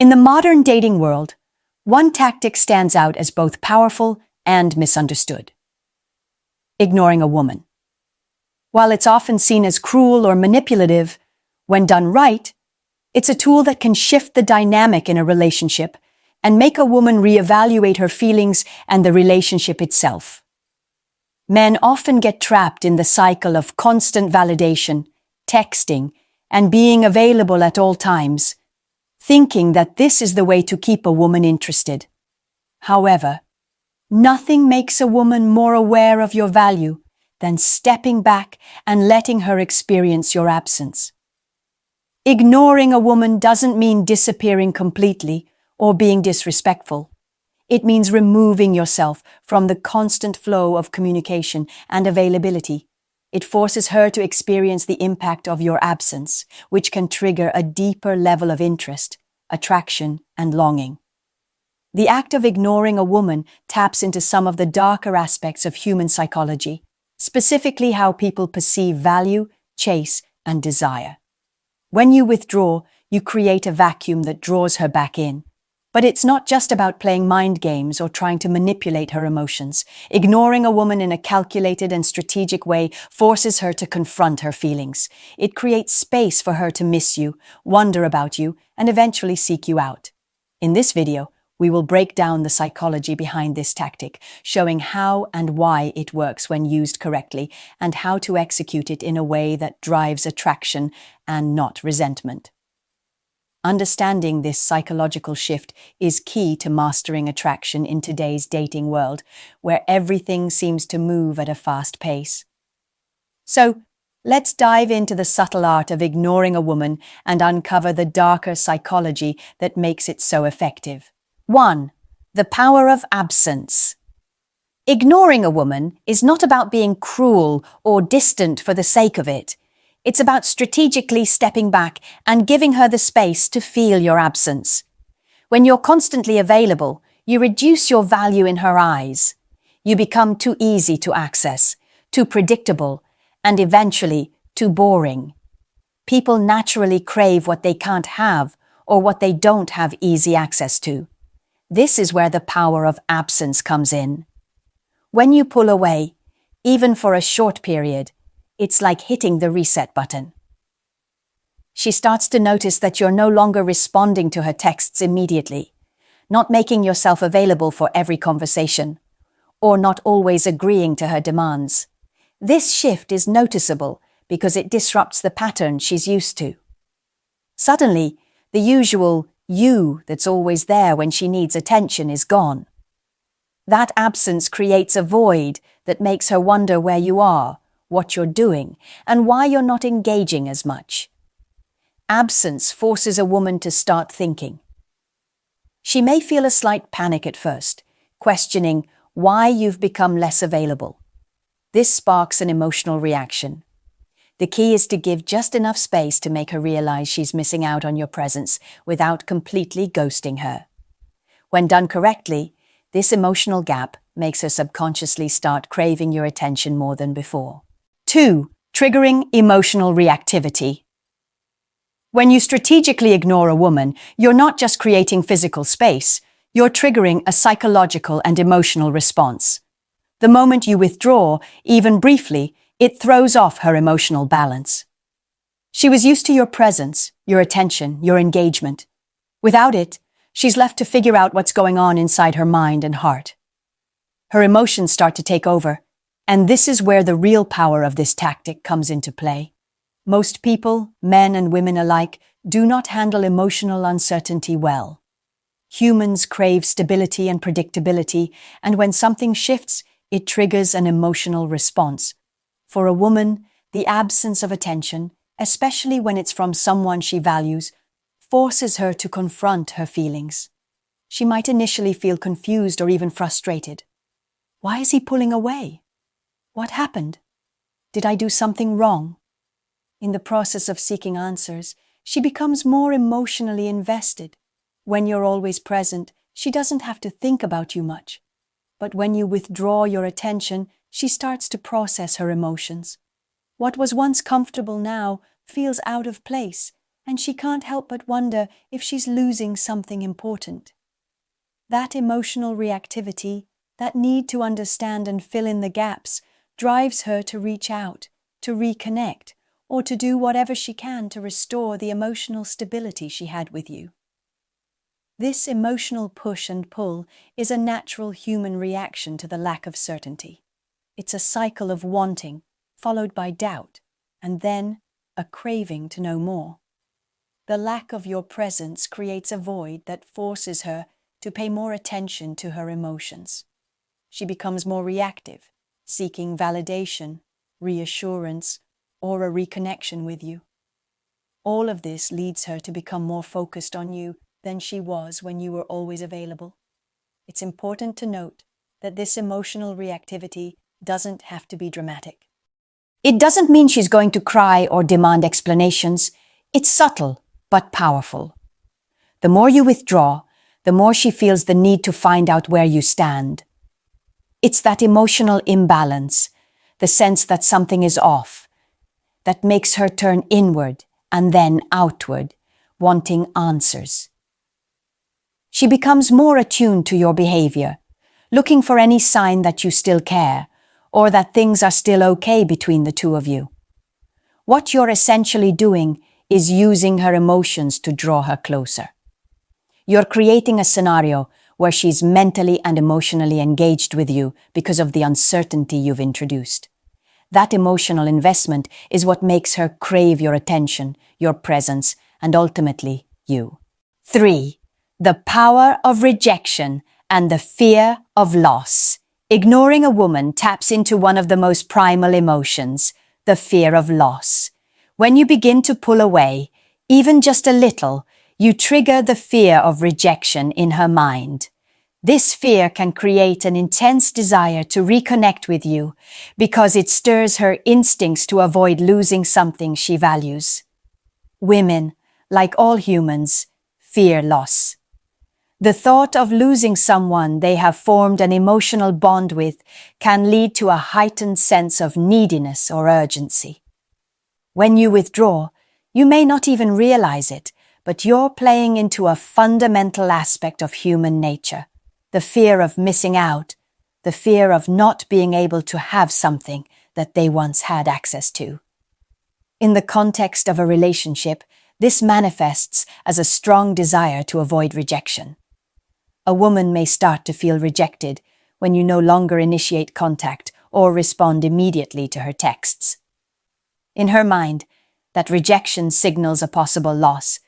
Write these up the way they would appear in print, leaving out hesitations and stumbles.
In the modern dating world, one tactic stands out as both powerful and misunderstood: ignoring a woman. While it's often seen as cruel or manipulative, when done right, it's a tool that can shift the dynamic in a relationship and make a woman reevaluate her feelings and the relationship itself. Men often get trapped in the cycle of constant validation, texting, and being available at all times, thinking that this is the way to keep a woman interested. However, nothing makes a woman more aware of your value than stepping back and letting her experience your absence. Ignoring a woman doesn't mean disappearing completely or being disrespectful. It means removing yourself from the constant flow of communication and availability. It forces her to experience the impact of your absence, which can trigger a deeper level of interest, attraction, and longing. The act of ignoring a woman taps into some of the darker aspects of human psychology, specifically how people perceive value, chase, and desire. When you withdraw, you create a vacuum that draws her back in. But it's not just about playing mind games or trying to manipulate her emotions. Ignoring a woman in a calculated and strategic way forces her to confront her feelings. It creates space for her to miss you, wonder about you, and eventually seek you out. In this video, we will break down the psychology behind this tactic, showing how and why it works when used correctly, and how to execute it in a way that drives attraction and not resentment. Understanding this psychological shift is key to mastering attraction in today's dating world, where everything seems to move at a fast pace. So, let's dive into the subtle art of ignoring a woman and uncover the darker psychology that makes it so effective. 1. The power of absence. Ignoring a woman is not about being cruel or distant for the sake of it. It's about strategically stepping back and giving her the space to feel your absence. When you're constantly available, you reduce your value in her eyes. You become too easy to access, too predictable, and eventually too boring. People naturally crave what they can't have or what they don't have easy access to. This is where the power of absence comes in. When you pull away, even for a short period, it's like hitting the reset button. She starts to notice that you're no longer responding to her texts immediately, not making yourself available for every conversation, or not always agreeing to her demands. This shift is noticeable because it disrupts the pattern she's used to. Suddenly, the usual you that's always there when she needs attention is gone. That absence creates a void that makes her wonder where you are, what you're doing, and why you're not engaging as much. Absence forces a woman to start thinking. She may feel a slight panic at first, questioning why you've become less available. This sparks an emotional reaction. The key is to give just enough space to make her realize she's missing out on your presence without completely ghosting her. When done correctly, this emotional gap makes her subconsciously start craving your attention more than before. 2. Triggering emotional reactivity. When you strategically ignore a woman, you're not just creating physical space, you're triggering a psychological and emotional response. The moment you withdraw, even briefly, it throws off her emotional balance. She was used to your presence, your attention, your engagement. Without it, she's left to figure out what's going on inside her mind and heart. Her emotions start to take over, and this is where the real power of this tactic comes into play. Most people, men and women alike, do not handle emotional uncertainty well. Humans crave stability and predictability, and when something shifts, it triggers an emotional response. For a woman, the absence of attention, especially when it's from someone she values, forces her to confront her feelings. She might initially feel confused or even frustrated. Why is he pulling away? What happened? Did I do something wrong? In the process of seeking answers, she becomes more emotionally invested. When you're always present, she doesn't have to think about you much. But when you withdraw your attention, she starts to process her emotions. What was once comfortable now feels out of place, and she can't help but wonder if she's losing something important. That emotional reactivity, that need to understand and fill in the gaps, drives her to reach out, to reconnect, or to do whatever she can to restore the emotional stability she had with you. This emotional push and pull is a natural human reaction to the lack of certainty. It's a cycle of wanting, followed by doubt, and then a craving to know more. The lack of your presence creates a void that forces her to pay more attention to her emotions. She becomes more reactive, seeking validation, reassurance, or a reconnection with you. All of this leads her to become more focused on you than she was when you were always available. It's important to note that this emotional reactivity doesn't have to be dramatic. It doesn't mean she's going to cry or demand explanations. It's subtle, but powerful. The more you withdraw, the more she feels the need to find out where you stand. It's that emotional imbalance, the sense that something is off, that makes her turn inward and then outward, wanting answers. She becomes more attuned to your behavior, looking for any sign that you still care, or that things are still okay between the two of you. What you're essentially doing is using her emotions to draw her closer. You're creating a scenario where she's mentally and emotionally engaged with you because of the uncertainty you've introduced. That emotional investment is what makes her crave your attention, your presence, and ultimately you. 3. The power of rejection and the fear of loss. Ignoring a woman taps into one of the most primal emotions, the fear of loss. When you begin to pull away, even just a little, you trigger the fear of rejection in her mind. This fear can create an intense desire to reconnect with you because it stirs her instincts to avoid losing something she values. Women, like all humans, fear loss. The thought of losing someone they have formed an emotional bond with can lead to a heightened sense of neediness or urgency. When you withdraw, you may not even realize it, but you're playing into a fundamental aspect of human nature, the fear of missing out, the fear of not being able to have something that they once had access to. In the context of a relationship, this manifests as a strong desire to avoid rejection. A woman may start to feel rejected when you no longer initiate contact or respond immediately to her texts. In her mind, that rejection signals a possible loss,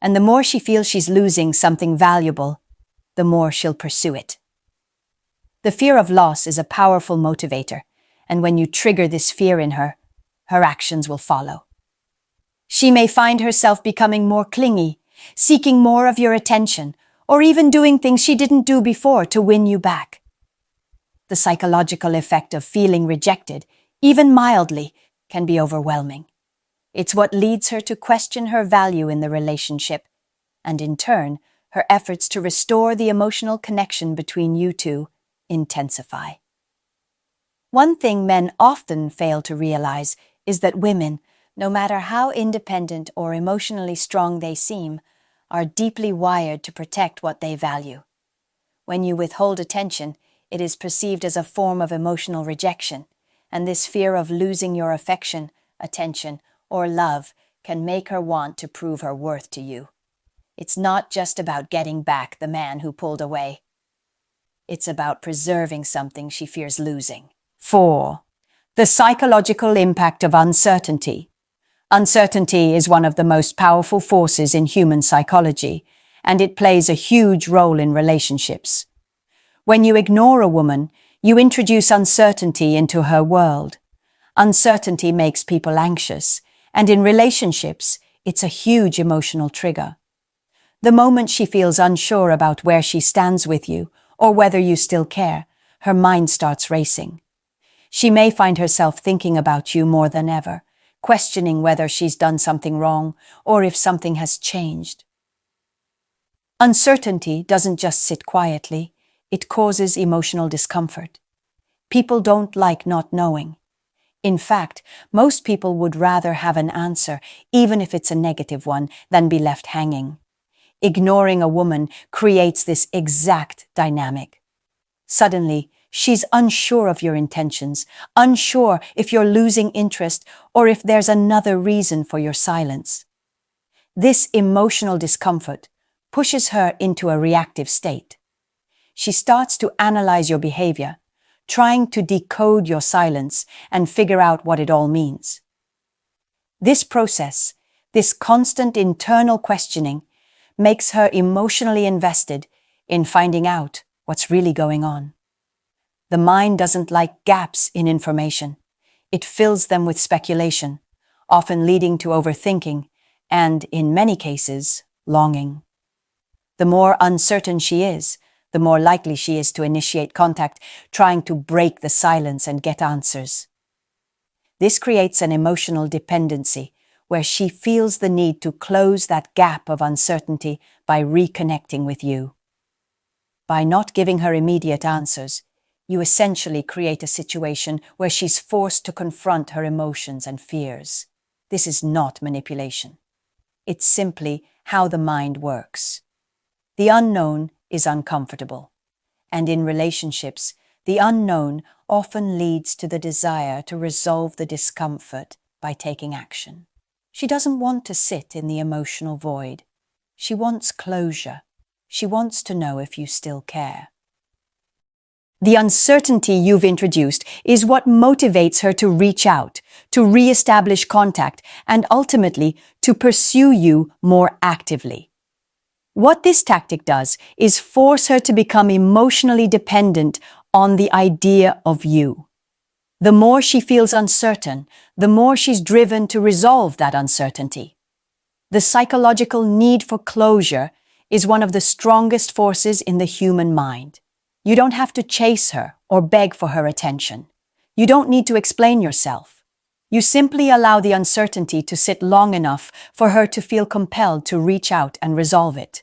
and the more she feels she's losing something valuable, the more she'll pursue it. The fear of loss is a powerful motivator, and when you trigger this fear in her, her actions will follow. She may find herself becoming more clingy, seeking more of your attention, or even doing things she didn't do before to win you back. The psychological effect of feeling rejected, even mildly, can be overwhelming. It's what leads her to question her value in the relationship, and in turn, her efforts to restore the emotional connection between you two intensify. One thing men often fail to realize is that women, no matter how independent or emotionally strong they seem, are deeply wired to protect what they value. When you withhold attention, it is perceived as a form of emotional rejection, and this fear of losing your affection, attention, or love can make her want to prove her worth to you. It's not just about getting back the man who pulled away. It's about preserving something she fears losing. 4. The psychological impact of uncertainty. Uncertainty is one of the most powerful forces in human psychology, and it plays a huge role in relationships. When you ignore a woman, you introduce uncertainty into her world. Uncertainty makes people anxious, and in relationships, it's a huge emotional trigger. The moment she feels unsure about where she stands with you, or whether you still care, her mind starts racing. She may find herself thinking about you more than ever, questioning whether she's done something wrong or if something has changed. Uncertainty doesn't just sit quietly, it causes emotional discomfort. People don't like not knowing. In fact, most people would rather have an answer, even if it's a negative one, than be left hanging. Ignoring a woman creates this exact dynamic. Suddenly, she's unsure of your intentions, unsure if you're losing interest or if there's another reason for your silence. This emotional discomfort pushes her into a reactive state. She starts to analyze your behavior, trying to decode your silence and figure out what it all means. This process, this constant internal questioning, makes her emotionally invested in finding out what's really going on. The mind doesn't like gaps in information. It fills them with speculation, often leading to overthinking and, in many cases, longing. The more uncertain she is, the more likely she is to initiate contact, trying to break the silence and get answers. This creates an emotional dependency where she feels the need to close that gap of uncertainty by reconnecting with you. By not giving her immediate answers, you essentially create a situation where she's forced to confront her emotions and fears. This is not manipulation. It's simply how the mind works. The unknown is uncomfortable, and in relationships, the unknown often leads to the desire to resolve the discomfort by taking action. She doesn't want to sit in the emotional void. She wants closure. She wants to know if you still care. The uncertainty you've introduced is what motivates her to reach out, to re-establish contact, and ultimately to pursue you more actively. What this tactic does is force her to become emotionally dependent on the idea of you. The more she feels uncertain, the more she's driven to resolve that uncertainty. The psychological need for closure is one of the strongest forces in the human mind. You don't have to chase her or beg for her attention. You don't need to explain yourself. You simply allow the uncertainty to sit long enough for her to feel compelled to reach out and resolve it.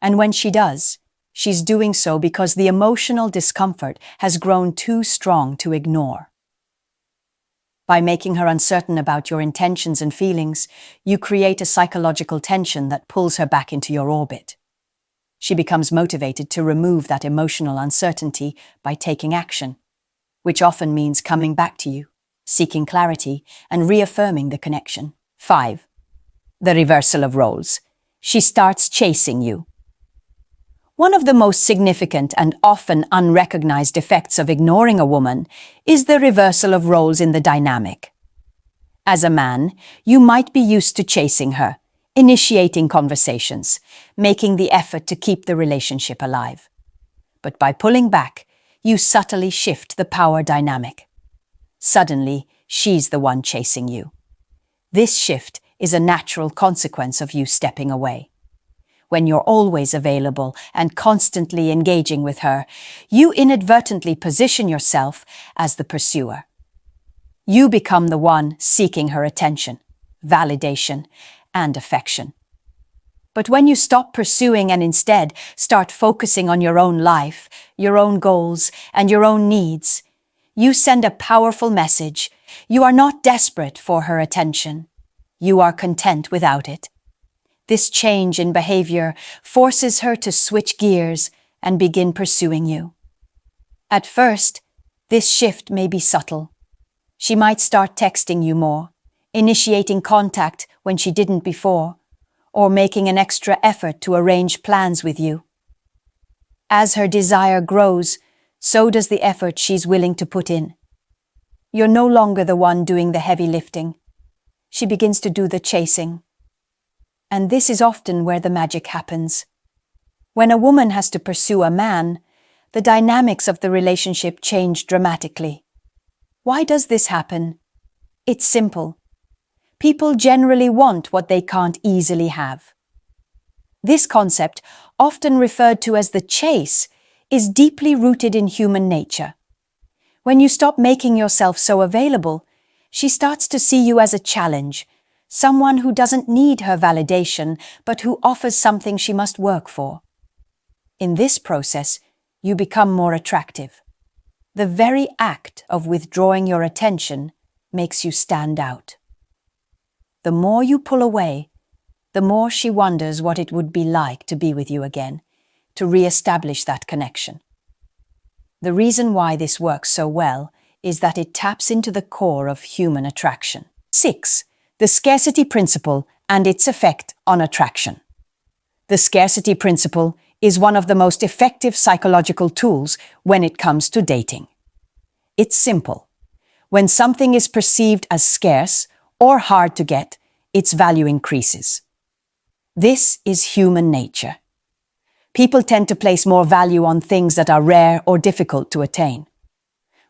And when she does, she's doing so because the emotional discomfort has grown too strong to ignore. By making her uncertain about your intentions and feelings, you create a psychological tension that pulls her back into your orbit. She becomes motivated to remove that emotional uncertainty by taking action, which often means coming back to you, seeking clarity, and reaffirming the connection. 5. The reversal of roles. She starts chasing you. One of the most significant and often unrecognized effects of ignoring a woman is the reversal of roles in the dynamic. As a man, you might be used to chasing her, initiating conversations, making the effort to keep the relationship alive. But by pulling back, you subtly shift the power dynamic. Suddenly, she's the one chasing you. This shift is a natural consequence of you stepping away. When you're always available and constantly engaging with her, you inadvertently position yourself as the pursuer. You become the one seeking her attention, validation, and affection. But when you stop pursuing and instead start focusing on your own life, your own goals, and your own needs, you send a powerful message. You are not desperate for her attention. You are content without it. This change in behavior forces her to switch gears and begin pursuing you. At first, this shift may be subtle. She might start texting you more, initiating contact when she didn't before, or making an extra effort to arrange plans with you. As her desire grows, so does the effort she's willing to put in. You're no longer the one doing the heavy lifting. She begins to do the chasing. And this is often where the magic happens. When a woman has to pursue a man, the dynamics of the relationship change dramatically. Why does this happen? It's simple. People generally want what they can't easily have. This concept, often referred to as the chase, is deeply rooted in human nature. When you stop making yourself so available, she starts to see you as a challenge, someone who doesn't need her validation, but who offers something she must work for. In this process, you become more attractive. The very act of withdrawing your attention makes you stand out. The more you pull away, the more she wonders what it would be like to be with you again, to re-establish that connection. The reason why this works so well is that it taps into the core of human attraction. 6. The scarcity principle and its effect on attraction. The scarcity principle is one of the most effective psychological tools when it comes to dating. It's simple. When something is perceived as scarce or hard to get, its value increases. This is human nature. People tend to place more value on things that are rare or difficult to attain.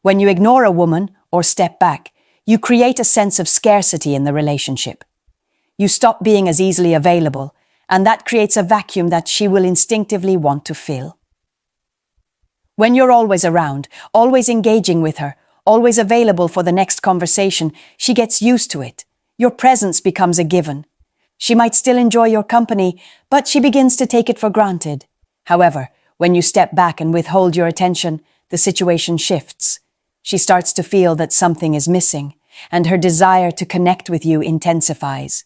When you ignore a woman or step back, you create a sense of scarcity in the relationship. You stop being as easily available, and that creates a vacuum that she will instinctively want to fill. When you're always around, always engaging with her, always available for the next conversation, she gets used to it. Your presence becomes a given. She might still enjoy your company, but she begins to take it for granted. However, when you step back and withhold your attention, the situation shifts. She starts to feel that something is missing, and her desire to connect with you intensifies.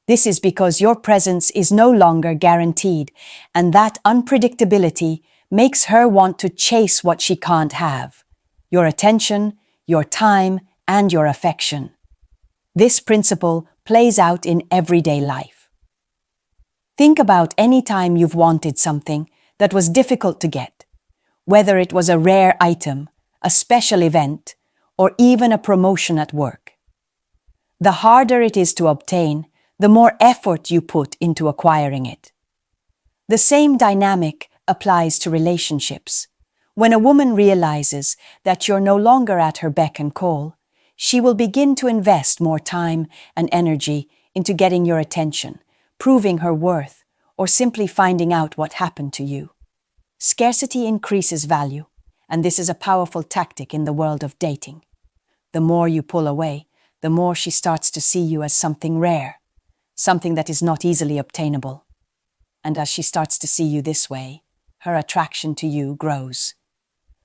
This is because your presence is no longer guaranteed, and that unpredictability makes her want to chase what she can't have: your attention, your time, and your affection. This principle plays out in everyday life. Think about any time you've wanted something that was difficult to get, whether it was a rare item, a special event, or even a promotion at work. The harder it is to obtain, the more effort you put into acquiring it. The same dynamic applies to relationships. When a woman realizes that you're no longer at her beck and call, she will begin to invest more time and energy into getting your attention, proving her worth, or simply finding out what happened to you. Scarcity increases value, and this is a powerful tactic in the world of dating. The more you pull away, the more she starts to see you as something rare, something that is not easily obtainable. And as she starts to see you this way, her attraction to you grows.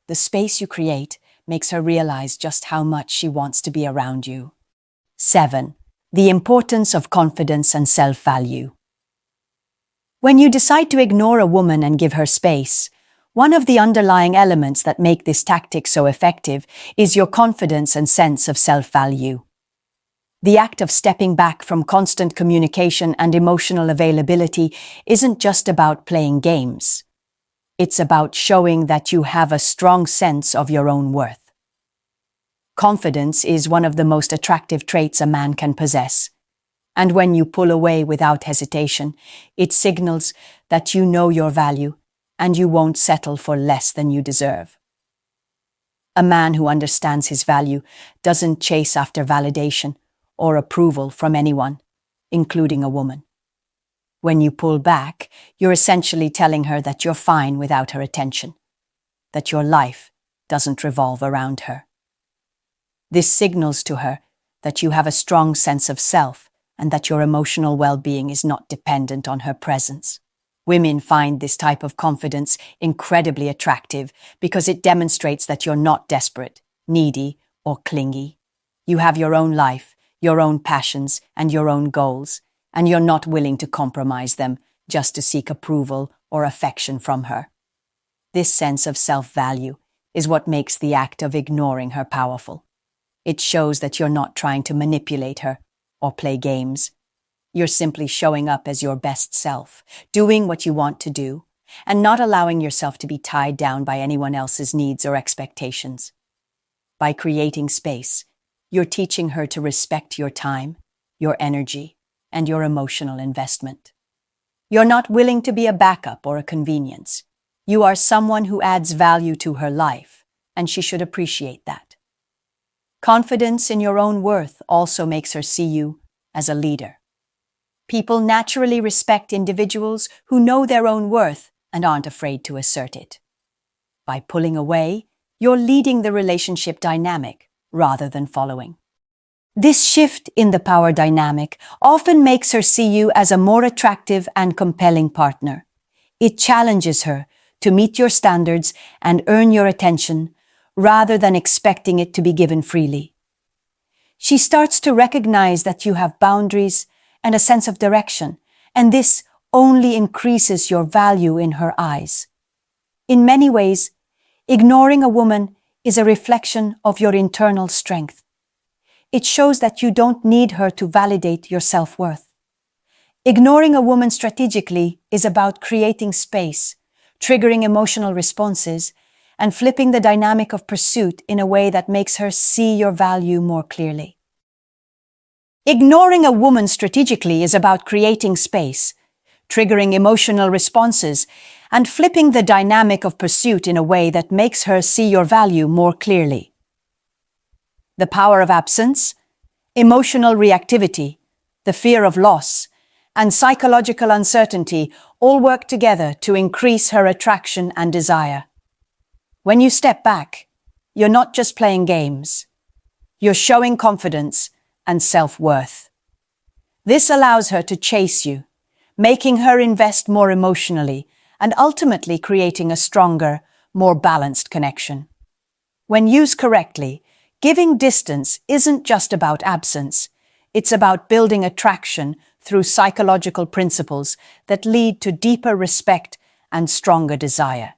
The space you create makes her realize just how much she wants to be around you. 7. The importance of confidence and self-value. When you decide to ignore a woman and give her space, one of the underlying elements that make this tactic so effective is your confidence and sense of self-value. The act of stepping back from constant communication and emotional availability isn't just about playing games. It's about showing that you have a strong sense of your own worth. Confidence is one of the most attractive traits a man can possess. And when you pull away without hesitation, it signals that you know your value and you won't settle for less than you deserve. A man who understands his value doesn't chase after validation or approval from anyone, including a woman. When you pull back, you're essentially telling her that you're fine without her attention, that your life doesn't revolve around her. This signals to her that you have a strong sense of self and that your emotional well-being is not dependent on her presence. Women find this type of confidence incredibly attractive because it demonstrates that you're not desperate, needy, or clingy. You have your own life, your own passions, and your own goals, and you're not willing to compromise them just to seek approval or affection from her. This sense of self-value is what makes the act of ignoring her powerful. It shows that you're not trying to manipulate her or play games. You're simply showing up as your best self, doing what you want to do, and not allowing yourself to be tied down by anyone else's needs or expectations. By creating space, you're teaching her to respect your time, your energy, and your emotional investment. You're not willing to be a backup or a convenience. You are someone who adds value to her life, and she should appreciate that. Confidence in your own worth also makes her see you as a leader. People naturally respect individuals who know their own worth and aren't afraid to assert it. By pulling away, you're leading the relationship dynamic rather than following. This shift in the power dynamic often makes her see you as a more attractive and compelling partner. It challenges her to meet your standards and earn your attention rather than expecting it to be given freely. She starts to recognize that you have boundaries and a sense of direction, and this only increases your value in her eyes. In many ways, ignoring a woman is a reflection of your internal strength. It shows that you don't need her to validate your self-worth. Ignoring a woman strategically is about creating space, triggering emotional responses, and flipping the dynamic of pursuit in a way that makes her see your value more clearly. Ignoring a woman strategically is about creating space, triggering emotional responses, and flipping the dynamic of pursuit in a way that makes her see your value more clearly. The power of absence, emotional reactivity, the fear of loss, and psychological uncertainty all work together to increase her attraction and desire. When you step back, you're not just playing games. You're showing confidence and self-worth. This allows her to chase you, making her invest more emotionally and ultimately creating a stronger, more balanced connection. When used correctly, giving distance isn't just about absence. It's about building attraction through psychological principles that lead to deeper respect and stronger desire.